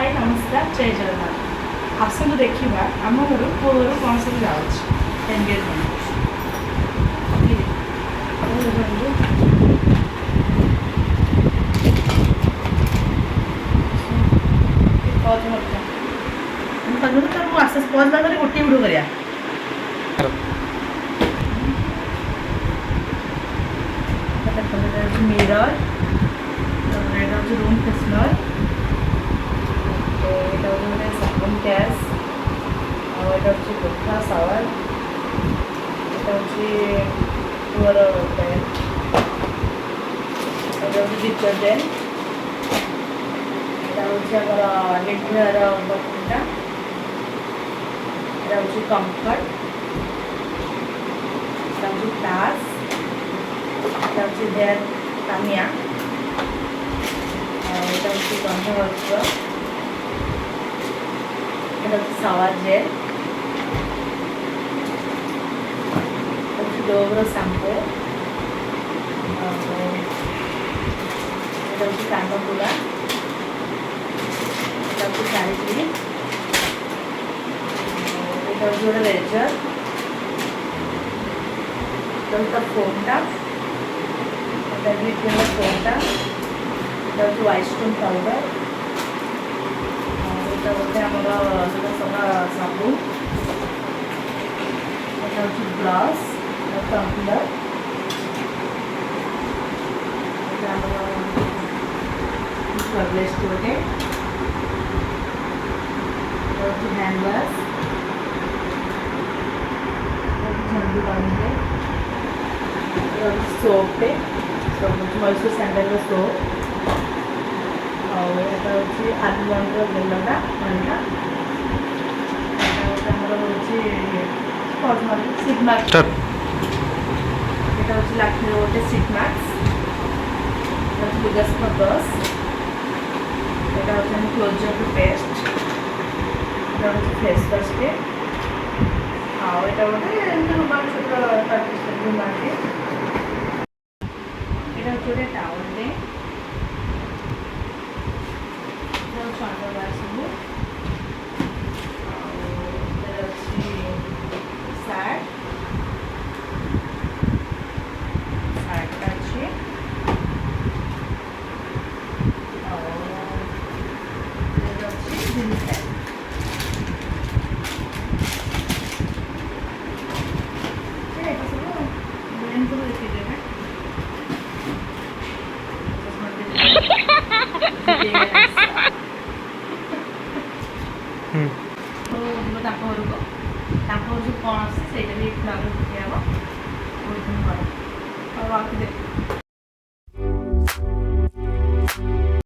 हाय नमस्कार जय जगन्नाथ आसतु देखा आम घर पुओ घर कौन सब जाऊँगी एंगेजमेंट पज भाग गोटे भिड कर मिरर रूम फ्रेशनर साबुन कैश और कोठा सावर पुअर डिटर्जेंट लिटवेयर बटनटा कम्फर्ट ग्लास हेयर तामिया गंधवस्त्र सावर जेल डोवर शैम्पू कानफुला शाढ़ी गोटे रेजर फोनटा फोनटा वाइटस्टोन पाउडर गोटे आमर सदा साबुन ब्रश कंसीलर गोटे हैंड वाश झंडू पानी soap Mysore sandal soap almond बेलटा पानीटा सिगमाक्स यहाँ लाक्मे गोटे सिगमाक्स लुगासफा ब्रश यहाँ क्लोजर पेस्ट फेस वाश के हाँ यहाँ गोटे रुमाल छोट रुमाल के यहाँ गोटे टावल टे सब सार्ट अच्छे कौन आसे भी दिखाब बहुत दिन पर